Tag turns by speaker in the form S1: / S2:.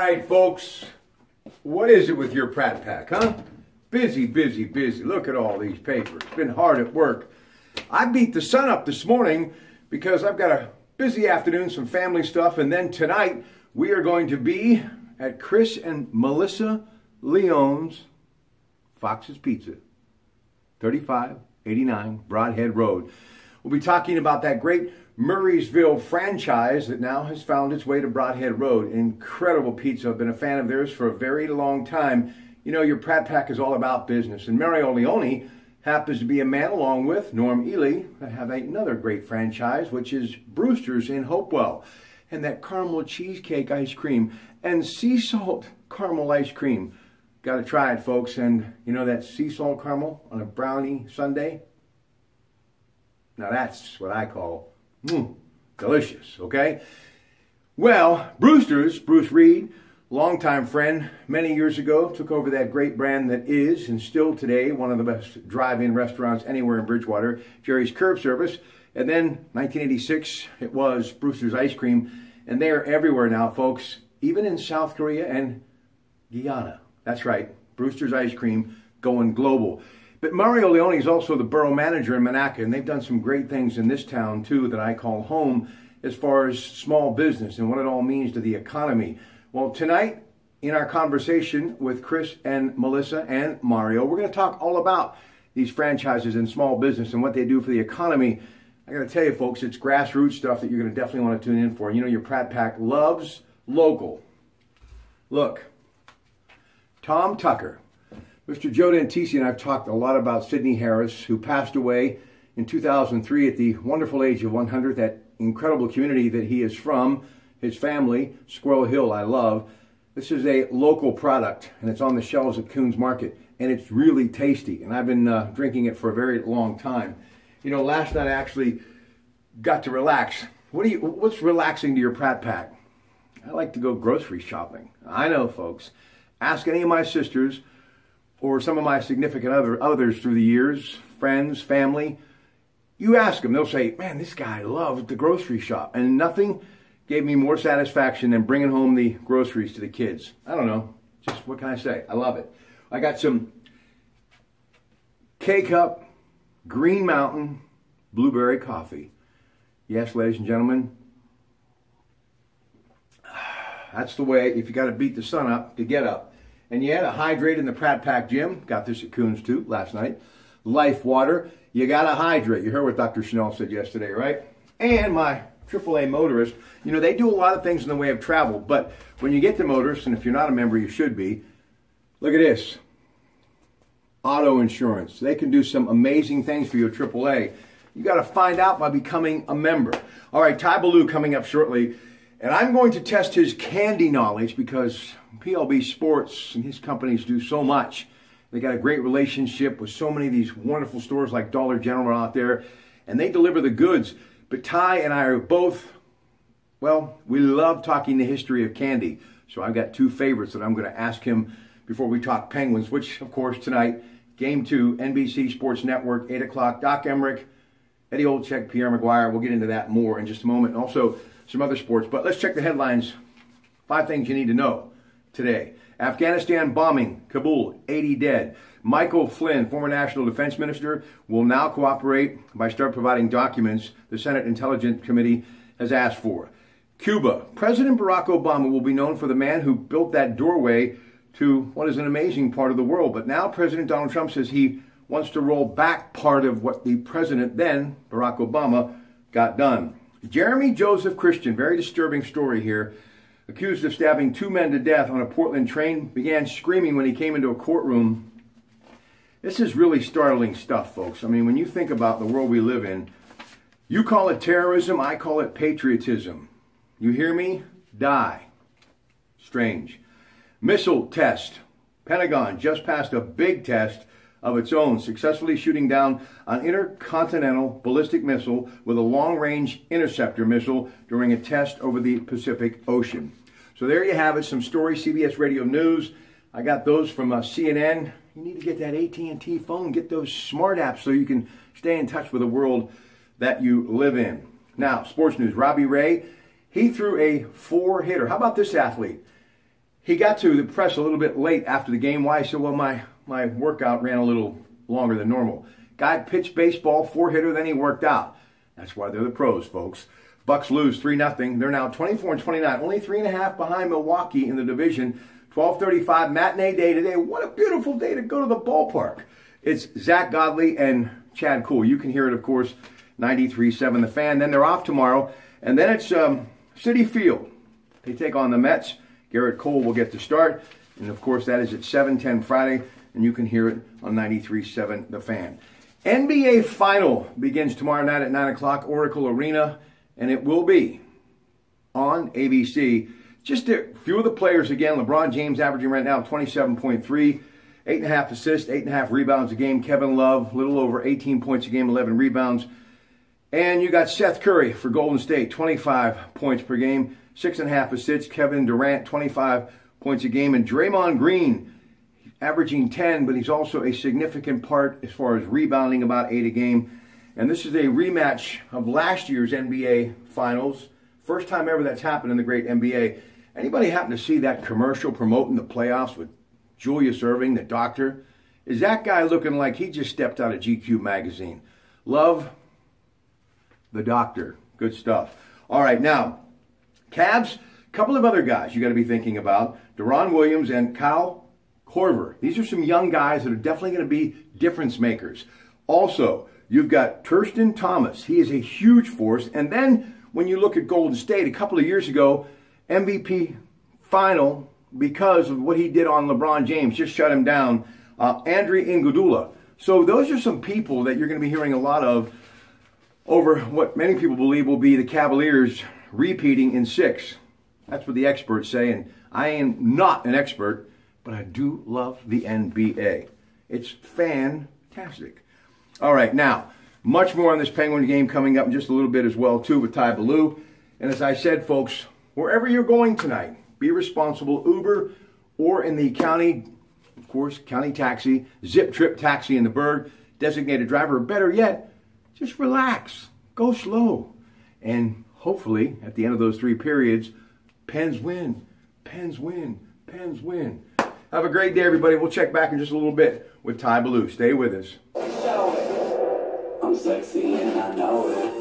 S1: right, folks. What is it with your Pratt Pack, huh? Busy, busy, busy. Look at all these papers. Been hard at work. I beat the sun up this morning because I've got a busy afternoon, some family stuff, and then tonight we are going to be at Chris and Melissa Leone's Fox's Pizza, 3589 Broadhead Road. We'll be talking about that great Murraysville franchise that now has found its way to Broadhead Road. Incredible pizza. I've been a fan of theirs for a very long time. You know, your Pratt Pack is all about business. And Mario Leone happens to be a man, along with Norm Ely, that have another great franchise, which is Brewster's in Hopewell. And that caramel cheesecake ice cream and sea salt caramel ice cream. Got to try it, folks. And you know that sea salt caramel on a brownie sundae? Now that's what I call delicious, okay? Well, Brewster's, Bruce Reed, longtime friend, many years ago, took over that great brand that is, and still today, one of the best drive-in restaurants anywhere in Bridgewater, Jerry's Curb Service. And then, 1986, it was Brewster's Ice Cream, and they are everywhere now, folks, even in South Korea and Guyana. That's right, Brewster's Ice Cream going global. But Mario Leone is also the borough manager in Monaca, and they've done some great things in this town, too, that I call home as far as small business and what it all means to the economy. Well, tonight, in our conversation with Chris and Melissa and Mario, we're going to talk all about these franchises and small business and what they do for the economy. I got to tell you, folks, it's grassroots stuff that you're going to definitely want to tune in for. You know, your Pratt Pack loves local. Look, Tom Tucker. Mr. Joe Dantisi and I have talked a lot about Sidney Harris, who passed away in 2003 at the wonderful age of 100, that incredible community that he is from, his family, Squirrel Hill, I love. This is a local product, and it's on the shelves at Coons Market, and it's really tasty, and I've been drinking it for a very long time. You know, last night I actually got to relax. What's relaxing to your Pratt Pack? I like to go grocery shopping. I know, folks. Ask any of my sisters or some of my significant others through the years, friends, family. You ask them, they'll say, man, this guy loves the grocery shop. And nothing gave me more satisfaction than bringing home the groceries to the kids. I don't know, just what can I say? I love it. I got some K-Cup Green Mountain blueberry coffee. Yes, ladies and gentlemen, that's the way, if you got to beat the sun up, to get up. And yeah, to hydrate in the Pratt Pack gym. Got this at Coons too last night. Life water. You got to hydrate. You heard what Dr. Chanel said yesterday, right? And my AAA motorist, you know, they do a lot of things in the way of travel. But when you get to motorists, and if you're not a member, you should be, look at this. Auto insurance. They can do some amazing things for you at AAA. You got to find out by becoming a member. All right, Ty Ballou coming up shortly. And I'm going to test his candy knowledge because PLB Sports and his companies do so much. They got a great relationship with so many of these wonderful stores like Dollar General out there, and they deliver the goods. But Ty and I are both, well, we love talking the history of candy. So I've got two favorites that I'm going to ask him before we talk Penguins, which, of course, tonight, Game 2, NBC Sports Network, 8 o'clock, Doc Emmerich, Eddie Olczyk, Pierre McGuire. We'll get into that more in just a moment. And also some other sports. But let's check the headlines. 5 things you need to know today. Afghanistan bombing, Kabul, 80 dead. Michael Flynn, former National Defense Minister, will now cooperate by start providing documents the Senate Intelligence Committee has asked for. Cuba, President Barack Obama will be known for the man who built that doorway to what is an amazing part of the world. But now President Donald Trump says he wants to roll back part of what the president then, Barack Obama, got done. Jeremy Joseph Christian, very disturbing story here, accused of stabbing 2 men to death on a Portland train, began screaming when he came into a courtroom. This is really startling stuff, folks. I mean, when you think about the world we live in, you call it terrorism, I call it patriotism. You hear me? Die. Strange. Missile test. Pentagon just passed a big test of its own, successfully shooting down an intercontinental ballistic missile with a long-range interceptor missile during a test over the Pacific Ocean. So there you have it, some stories, CBS Radio News. I got those from CNN. You need to get that AT&T phone, get those smart apps so you can stay in touch with the world that you live in. Now, sports news. Robbie Ray, he threw a 4-hitter. How about this athlete? He got to the press a little bit late after the game. Why? He said, well, my workout ran a little longer than normal. Guy pitched baseball, 4-hitter, then he worked out. That's why they're the pros, folks. Bucks lose 3-0. They're now 24-29, only 3.5 behind Milwaukee in the division. 12:35 matinee day today. What a beautiful day to go to the ballpark. It's Zach Godley and Chad Cool. You can hear it, of course, 93.7 The Fan. Then they're off tomorrow, and then it's Citi Field. They take on the Mets. Garrett Cole will get the start, and of course that is at 7:10 Friday, and you can hear it on 93.7 The Fan. NBA Final begins tomorrow night at 9 o'clock, Oracle Arena, and it will be on ABC. Just a few of the players again. LeBron James averaging right now 27.3, 8.5 assists, 8.5 rebounds a game. Kevin Love, a little over 18 points a game, 11 rebounds. And you got Seth Curry for Golden State, 25 points per game, 6.5 assists. Kevin Durant, 25 points a game. And Draymond Green, averaging 10, but he's also a significant part as far as rebounding, about 8 a game. And this is a rematch of last year's NBA Finals. First time ever that's happened in the great NBA. Anybody happen to see that commercial promoting the playoffs with Julius Erving, the doctor? Is that guy looking like he just stepped out of GQ magazine? Love the doctor. Good stuff. All right, now, Cavs, a couple of other guys you got to be thinking about. Deron Williams and Kyle Korver. These are some young guys that are definitely going to be difference makers. Also, you've got Thurston Thomas. He is a huge force. And then when you look at Golden State, a couple of years ago, MVP final because of what he did on LeBron James, just shut him down, Andre Iguodala. So those are some people that you're going to be hearing a lot of over what many people believe will be the Cavaliers repeating in 6. That's what the experts say, and I am not an expert, but I do love the NBA. It's fantastic. All right, now, much more on this Penguin game coming up in just a little bit as well, too, with Ty Ballou. And as I said, folks, wherever you're going tonight, be responsible, Uber or in the county, of course, county taxi, Zip Trip taxi in the Berg, designated driver, or better yet, just relax, go slow. And hopefully, at the end of those 3 periods, Pens win, Pens win, Pens win. Have a great day, everybody. We'll check back in just a little bit with Ty Ballou. Stay with us.
S2: I'm sexy and I know it.